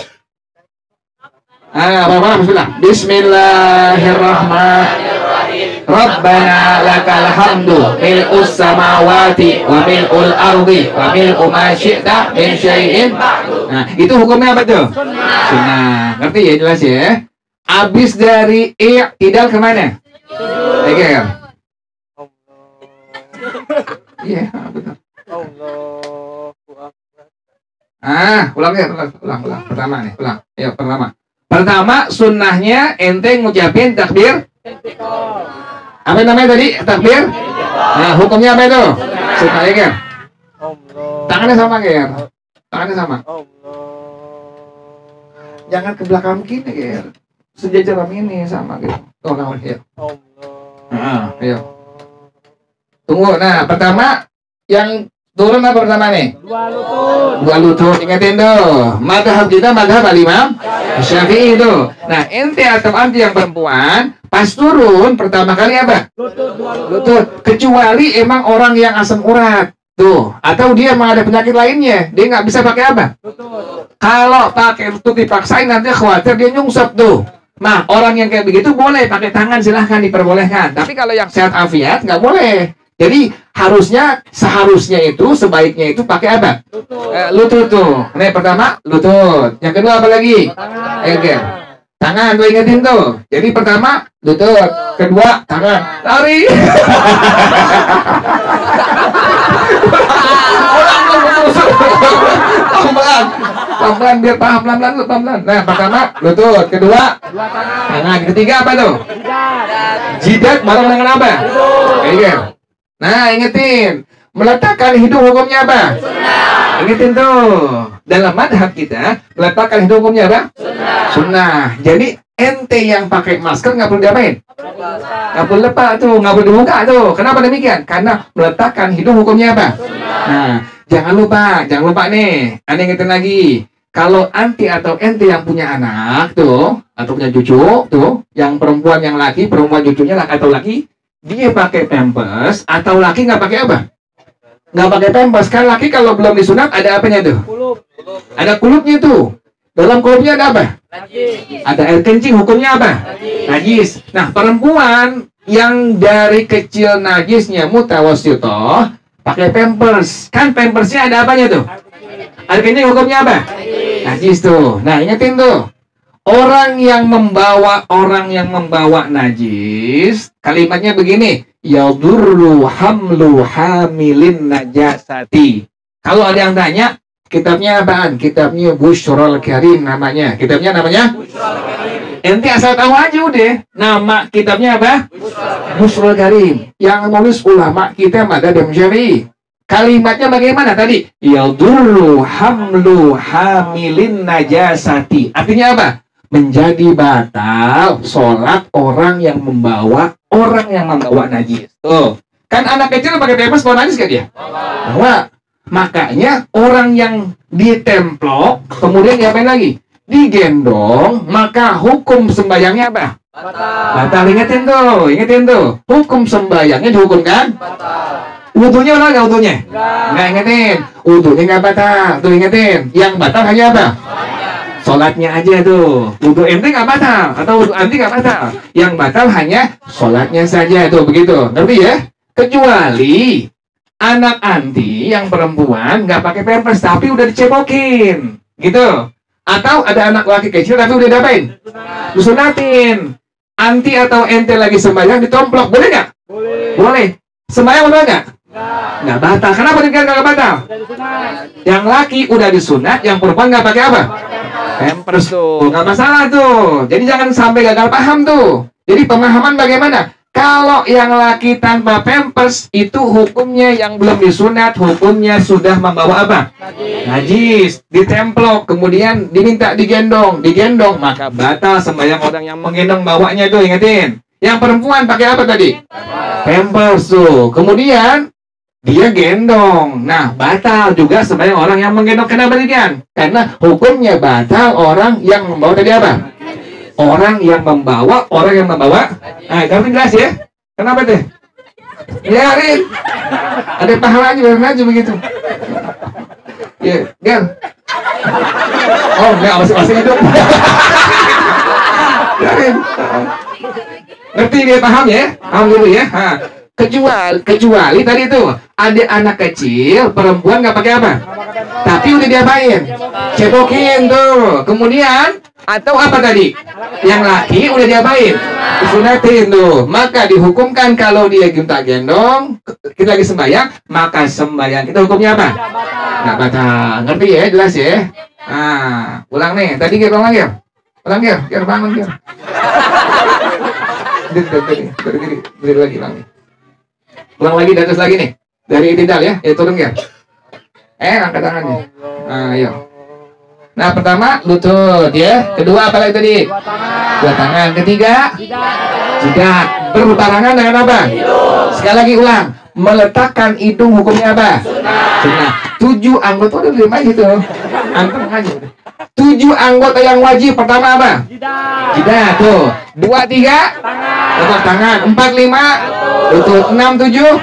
Apa-apa bismillah. Bismillahirrahmanirrahim. Rabbana lakal hamdu mil'us samawati wa mil'ul ardi wa mil'u ma syi'ta min syai'in. Nah, itu hukumnya apa tuh? Sunnah. Ngerti ya, jelas ya? Abis dari i'tidal kemana? Iya, iya, betul. Ulang. Pertama nih, ulang. Ya, pertama sunnahnya ente ngucapin takbir. Apa namanya tadi? Takbir? Nah, hukumnya apa itu? Sunnah ya, Ger? Tangannya sama, Ger. Tangannya sama. Jangan ke belakang gini, Ger. Sejajar ini sama gitu. Tuh, ya. Ayo. Tunggu. Nah, pertama yang turun apa pertama nih? Dua lutut. Ingatin tuh. Madhab kita madhab al-Imam Syafi'i itu. Nah, ente atau anti yang perempuan pas turun pertama kali apa? Lutut. Kecuali emang orang yang asam urat. Tuh, atau dia emang ada penyakit lainnya, dia nggak bisa pakai apa? Kalau pakai lutut dipaksain nanti khawatir dia nyungsep tuh. Nah, orang yang kayak begitu boleh pakai tangan, silahkan diperbolehkan. Tapi kalau yang sehat afiat nggak boleh. Jadi seharusnya itu sebaiknya itu pakai apa? Lutut tuh. Nih pertama lutut. Yang kedua apa lagi? Tangan tuh ingetin tuh. Jadi pertama lutut, kedua tangan. Lari. Pelan-pelan biar paham, pelan-pelan. Nah, pertama lutut, kedua tangan, ketiga apa tuh? Jidat bareng dengan apa? Nah, ingetin, meletakkan hidung hukumnya apa? Ingetin tuh, dalam madhab kita meletakkan hidung hukumnya apa? Sunnah. Jadi ente yang pakai masker nggak perlu diapain? Nggak perlu lepas tuh, nggak perlu dibuka tuh. Kenapa demikian? Karena meletakkan hidung hukumnya apa? Nah, jangan lupa nih. Anda ingetin lagi. Kalau anti atau ente yang punya anak tuh, atau punya cucu tuh, yang perempuan yang laki, perempuan cucunya atau laki, dia pakai pampers atau laki nggak pakai apa? Nggak pakai pampers. Kan laki kalau belum disunat ada apanya tuh? Ada kulupnya tuh. Dalam kulupnya ada apa? Ada air kencing, hukumnya apa? Najis. Nah, perempuan yang dari kecil najisnya mutawassithah pakai pampers. Kan pampersnya ada apanya tuh? Air kencing hukumnya apa? Najis tuh. Nah, ingetin tuh. Orang yang membawa najis, kalimatnya begini, yadurru hamlu hamilin najasati. Kalau ada yang tanya, kitabnya apaan? Kitabnya Bushrul Karim namanya. Kitabnya namanya? Ente asal tahu aja udah. Nama kitabnya apa? Bushrul Karim. Yang nulis ulama kita Madzhab Syafi'i. Kalimatnya bagaimana tadi? Yadurru hamlu hamilin najasati. Artinya apa? Menjadi batal sholat orang yang membawa najis. Tuh. Kan anak kecil pakai pampers bawa najis kan dia? Bawa. Makanya orang yang ditemplok, kemudian diapain lagi? Digendong, maka hukum sembayangnya apa? Batal. Ingetin tuh. Hukum sembayangnya dihukumkan? Wudunya mana nggak wudunya? Nggak, ingetin. Wudunya nggak batal. Tuh ingetin. Yang batal hanya apa? Sholatnya aja tuh. Wudu ente nggak batal atau wudu anti nggak batal. Yang batal hanya sholatnya saja tuh, begitu. Ngerti ya? Kecuali anak anti yang perempuan nggak pakai pampers tapi udah dicebokin, gitu. Atau ada anak laki kecil tapi udah diapain? Disunatin. Anti atau ente lagi sembahyang ditomplok, boleh nggak? Boleh. Sembahyang udah nggak? Nggak batal. Kenapa nggak batal? Yang laki udah disunat, yang perempuan nggak pakai apa? Pampers tuh, nggak masalah tuh. Jadi jangan sampai gagal paham tuh. Jadi pemahaman bagaimana? Kalau yang laki tanpa pampers itu hukumnya yang belum disunat, hukumnya sudah membawa apa? Najis, ditemplok, kemudian diminta digendong, maka batal sembahyang orang yang menggendong bawanya tuh, ingetin. Yang perempuan pakai apa tadi? Pampers tuh. Kemudian dia gendong. Nah, batal juga sembahyang orang yang menggendong. Kenapa demikian? Karena hukumnya batal orang yang membawa tadi apa? Orang yang membawa. Nah, kamu jelas ya? Kenapa deh? Biarin. Ada pahalanya, biarin aja begitu. Ya, Ger. Oh, enggak, masih hidup. Biarin. Ngerti dia, paham ya? Paham dulu ya? Ha. Kecuali tadi tuh ada anak kecil perempuan nggak pakai apa, tapi udah diapain, cebokin tuh. Kemudian atau apa tadi, yang laki udah diapain, disunatin tuh, maka dihukumkan kalau dia minta gendong kita lagi sembahyang, maka sembahyang kita hukumnya apa, nggak batal. Ngerti ya? Jelas ya? Nah, ulang nih tadi, Ger, ulang ya, Ger, bangun Ger. Dari lagi ulang nih. Ulang lagi dari atas lagi nih. Dari itidal ya. Turun ya. Angkat tangannya. Ayo. Nah, pertama lutut ya. Kedua apa lagi tadi? Dua tangan. Ketiga jidat. Berbarengan dengan apa? Sekali lagi ulang. Meletakkan hidung hukumnya apa? Sunnah. 7 anggota udah lima gitu. Antum aja. 7 anggota yang wajib. Pertama apa? Jidat tuh. 2, 3 telapak tangan. 4, 5 lutut. 6, 7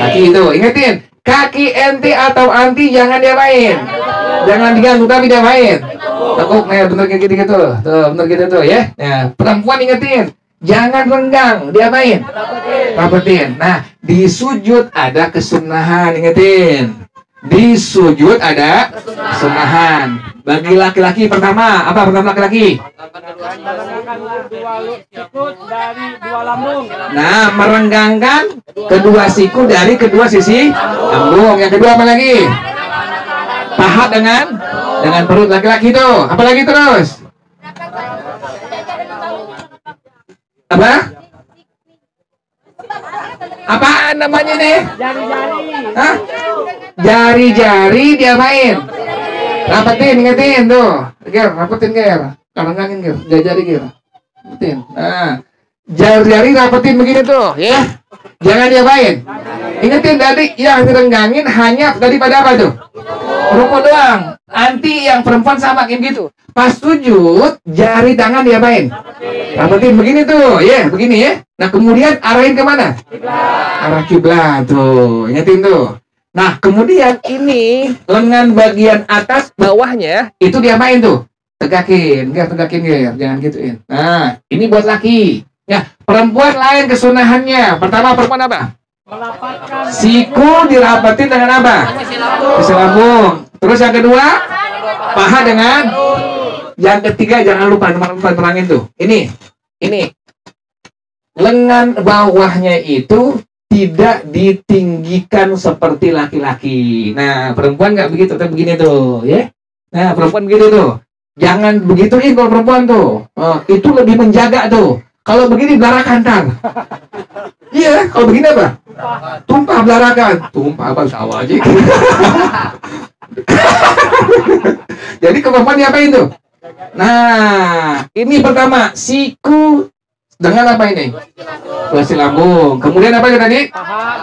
kaki itu. Ingetin, kaki ente atau anti jangan diapain, jangan diganggu tapi diapain, tekuk. Nah, bener kayak gitu tuh, bener gitu tuh ya. Nah, perempuan ingetin, jangan renggang, diapain, rapetin. Nah, di sujud ada kesunahan, ingetin. Di sujud ada kesunahan. Bagi laki-laki pertama, apa pertama laki-laki? Nah, merenggangkan kedua siku dari kedua sisi lambung. Yang kedua apa lagi? Paha dengan perut laki-laki tuh. Apa lagi terus? Apa? Apaan namanya nih? Jari-jari. Hah? Jari-jari diapain? Rapetin, ingetin tuh. Ger, rapetin Ger. Karengangin Ger, jari-jari Ger. Rapetin. Nah, jari-jari rapetin begini tuh, ya. Jangan diapain? Ingetin tadi yang direnggangin hanya daripada apa tuh? Rukuk doang. Anti yang perempuan sama kayak gitu. Pas sujud, jari tangan diapain? Rapetin begini tuh, ya, begini ya. Nah, kemudian arahin kemana? Arah kiblat tuh, ingetin tuh. Nah, kemudian ini lengan bagian atas bawahnya itu diapain tuh? Tegakin, tegakin Ger, jangan gituin. Nah, ini buat laki. Ya, perempuan lain kesunahannya. Pertama, perempuan apa? Siku dirapetin dengan apa? Sisi lambung. Terus yang kedua, paha dengan. Yang ketiga, jangan lupa teman-teman terangin tuh. Ini. Lengan bawahnya itu tidak ditinggikan seperti laki-laki. Nah, perempuan nggak begitu, tapi begini tuh, ya. Nah, perempuan begitu tuh. Jangan begituin kalau perempuan tuh. Itu lebih menjaga tuh. Kalau begini belarakan ntar. Iya, kalau begini apa? Tumpah belarakan. Tumpah apa sawah aja. Jadi perempuan diapain tuh? Nah, ini pertama, siku dengan apa ini? Sisi lambung. Kemudian apa tadi?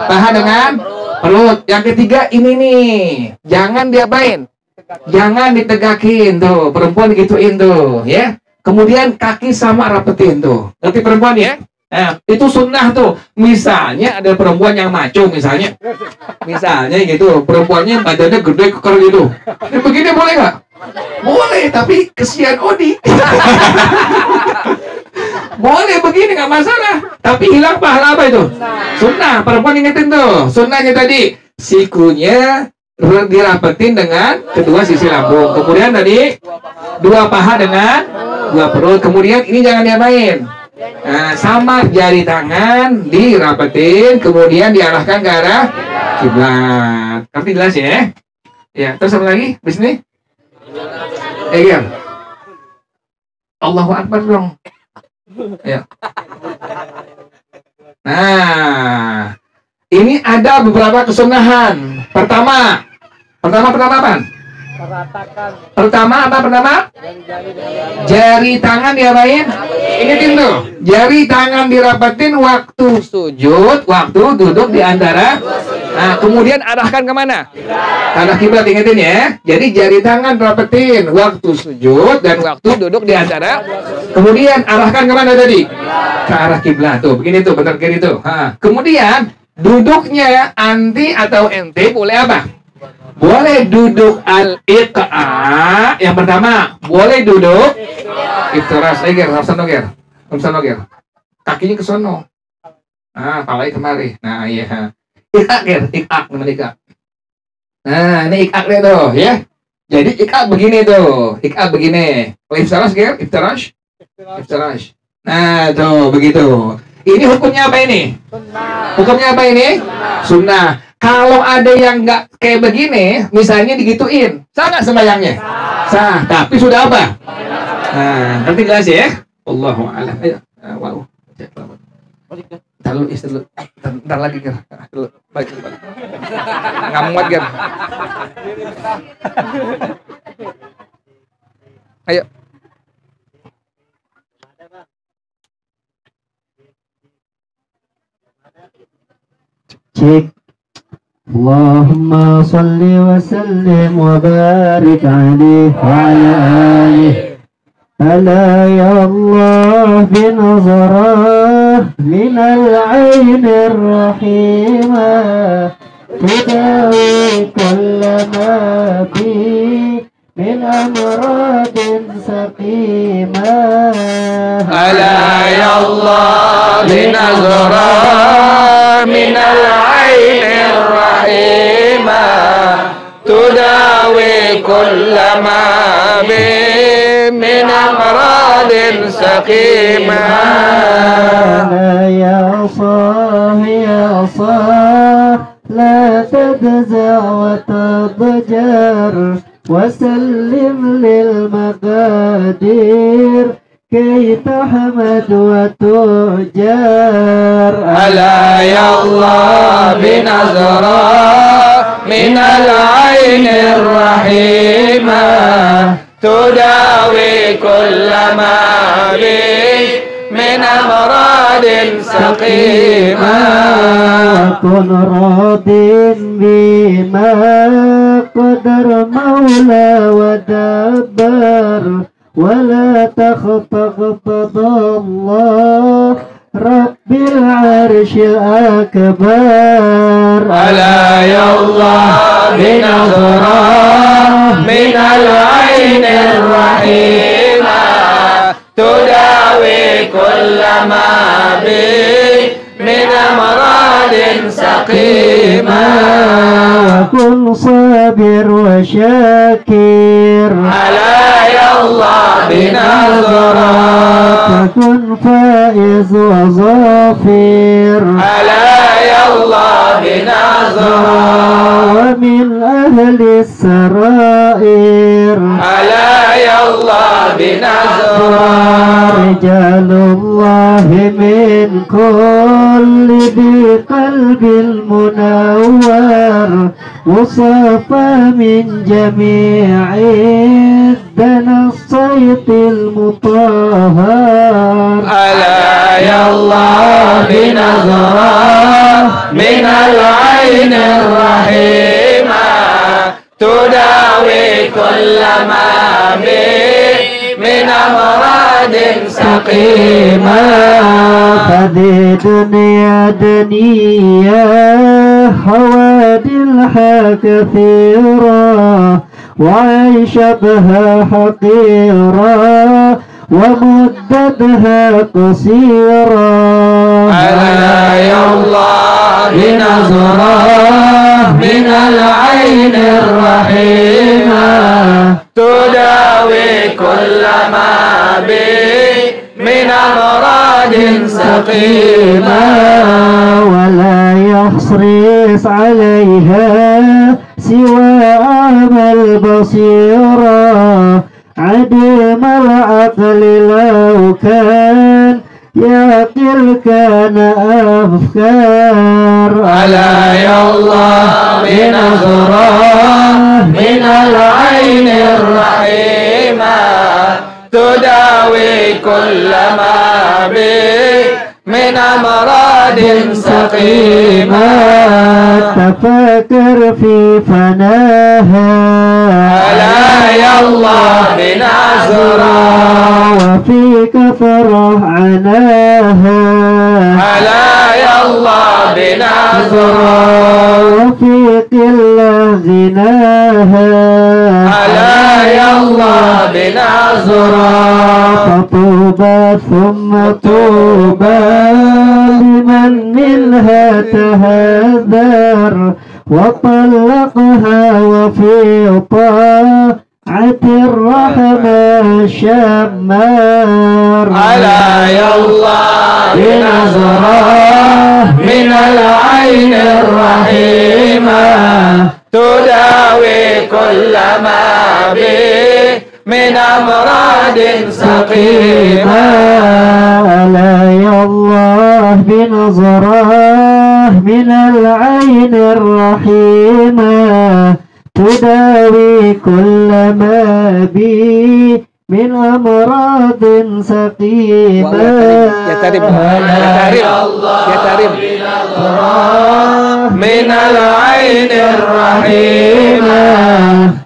Paha dengan perut. Yang ketiga ini nih, jangan diapain? Jangan ditegakin tuh. Perempuan gituin tuh, ya. Kemudian kaki sama rapetin tuh. Ngerti perempuan ya? Nah, itu sunnah tuh. Misalnya ada perempuan yang maco misalnya gitu, perempuannya badannya gede keker gitu. Ini begini boleh nggak? Boleh, tapi kesian Odi. Boleh begini nggak masalah, tapi hilang pahala apa itu? Sunnah. Perempuan ingetin tuh, sunnahnya tadi sikunya dirapetin dengan kedua sisi lambung. Kemudian tadi dua paha dengan dua perut. Kemudian ini jangan diapain. Nah, sama jari tangan dirapetin, kemudian diarahkan ke arah kiblat. Tapi jelas ya? Ya, terus apa lagi? Di sini? Iya. Allahu Akbar dong. Ya. Nah, ini ada beberapa kesunahan. Pertama apa? Pertama, jari tangan diapain? Ini tuh, jari tangan dirapetin waktu sujud, waktu duduk di antara. Nah, kemudian arahkan kemana? Arah kiblat, ingetin ya. Jadi jari tangan rapetin waktu sujud dan waktu duduk di antara. Kemudian arahkan kemana tadi? Ke arah kiblat tuh, begini tuh, benar kiri tuh. Kemudian duduknya anti atau ente boleh apa? Boleh duduk al-iqa. Yang pertama, boleh duduk iftiras. Ger. Kakinya ke sono. Palanya kemari. Nah, iya. Iqa namanya iqa. Nah, ini iqa deh tuh, ya. Jadi iqa begini tuh. Iqa begini. Iftiras, Ger? Iftiras. Nah, tuh, begitu. Ini hukumnya apa ini? Hukumnya apa ini? Sunnah. Kalau ada yang nggak kayak begini, misalnya digituin, sah nggak sembahyangnya? Sah, tapi sudah apa? Nah, nanti jelas ya. Allahu a'lam. Ayo, wow. Ntar lagi Ger. Balik. Nggak muat Ger. Ayo. Cek. Allahumma salli wa sallim wa barik alaihi wa ala alihi. Ala ya Allah binazarah minal aynir rahimah tudawi kullama bi min amradin saqimah. Ala ya Allah binazarah minal aynir rahimah tudawi kullama bi min amradin saqimah. Ya Sah la tadza wa tadjar wa sallim lil maqadir كي تحمد وتؤجر. ألا يا الله بنظرة من العين الرحيمة تداوي كل ما به من أمراض سقيمة. كن راض بما قدر مولى ودبر ولا تخطب الله رب العرش أكبر. ألا يا الله بنظرة من العين الرحيمة تداوي كل ما به من أمراض سقيمة. كن صابر وشاكر ألا يا الله بنظرة كن فائز وظافر. ألا يا الله بنظرة ومن أهل السرائر. ألا يا الله بنظرة رجال الله من كل بقلب المنور وصفى من جميع الدنا الصيت المطهر. ألا يا الله بنظرة من العين الرحيمة تداوي كل ما به من أمراض سقيمة. فذي دنيا دنيا حوادثها كثيرة وعيشتها حقيرة ومدتها قصيرة. ألا يا الله بنظرة من العين الرحيمة تداوي كل ما به من أمراض سقيمة. ولا يحرص عليها سوى أعمى البصيرة عديم العقل لو كان يعقل كان أفكار ألا يا الله بنظرة من العين الرحيمة تداوي كل ما بك من أمراض سقيمة تفكر في فناها ألا يا الله بنظرة وفيك فرح عناها ألا يا الله بنظرة وفي قلة غناها ألا يا الله بنظرة فطوبى ثم طوبى لمن منها تهذر وطلقها وفي طاعة الرحمن شمار ألا يا الله بنظرة من العين الرحيمة تداوي كل ما به من أمراض سقيمة ألا يا الله بنظرة من العين الرحيمة تداوي كل ما بي من أمراض سقيمة يا تريم من العين الرحيمة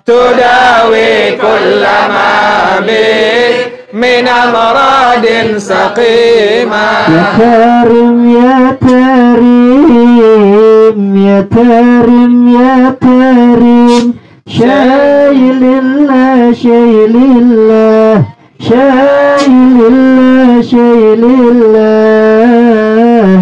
تداوي كل ما به من أمراض سقيمة يا كريم يا كريم يا كريم يا كريم شايل الله شايل الله شايل الله شايل الله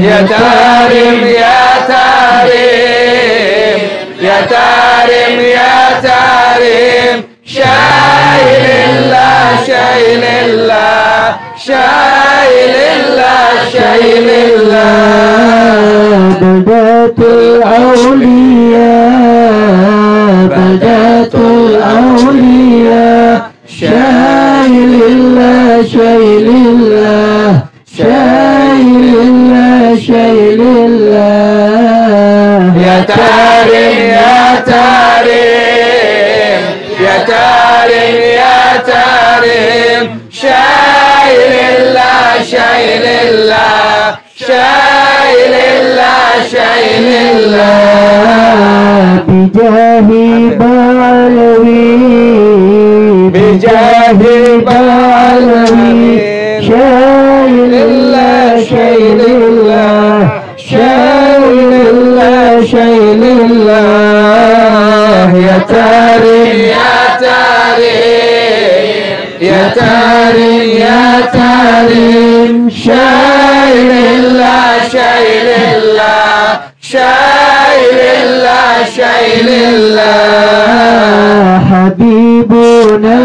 يا تارم يا تارم يا تارم يا تارم شايل الله شايل الله شايل الله شايل الله بدات الأولياء بدات الأولياء شايل الله شايل الله شايل الله شايل الله يا تارم يا تارم يا تارم يا تارم شايل الله شايل الله شايل الله شايل الله بجاه بعلوي بجاه بعلوي شايل الله شايل الله شايل الله شايل الله يا تارم يا تارم يا تارم يا تارم شايل الله شايل الله شايل الله شايل الله حبيبنا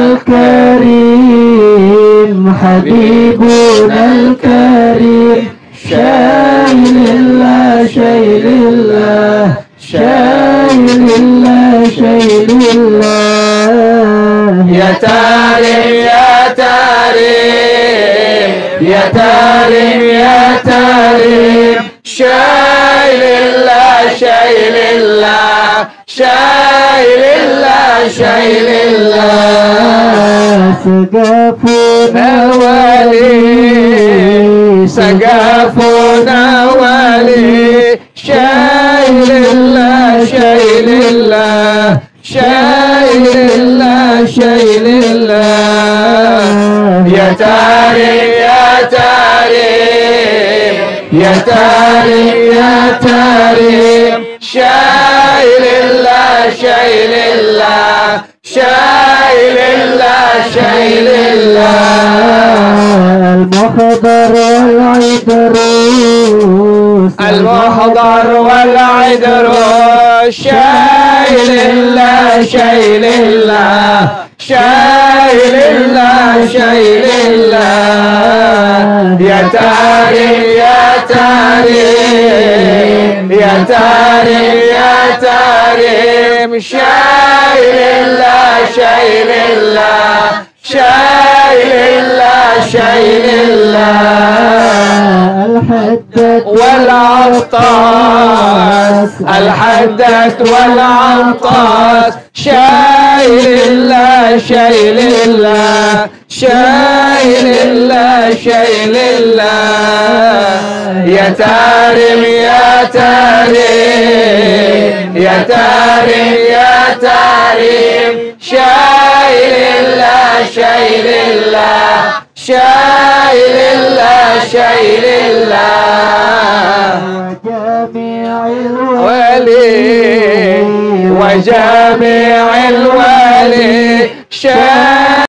الكريم حبيبنا الكريم شايل الله شايل الله شايل الله شايل الله يا تارم يا تارم يا تارم يا تارم شايل الله شايل الله شايل الله شايل الله سقفنا ولي سقفنا ولي شايل الله شايل الله شايل الله شايل الله يا تارم يا تارم يا تارم يا تارم شايل الله شايل الله شايل الله شايل الله المحضر والعيدروس المحضر والعذر شايل الله شايل الله شايل الله شايل الله يا تارم يا تارم يا تارم يا تارم شايل الله شايل الله شايل الله شايل الله الحدث والعطاس الحدث والعطاس شايل الله شايل الله شايل الله شايل الله يا تارم يا تارم يا تارم يا تارم شايل الله شايل الله شايل الله شايل الله وجميع ولي وجميع الولي شايل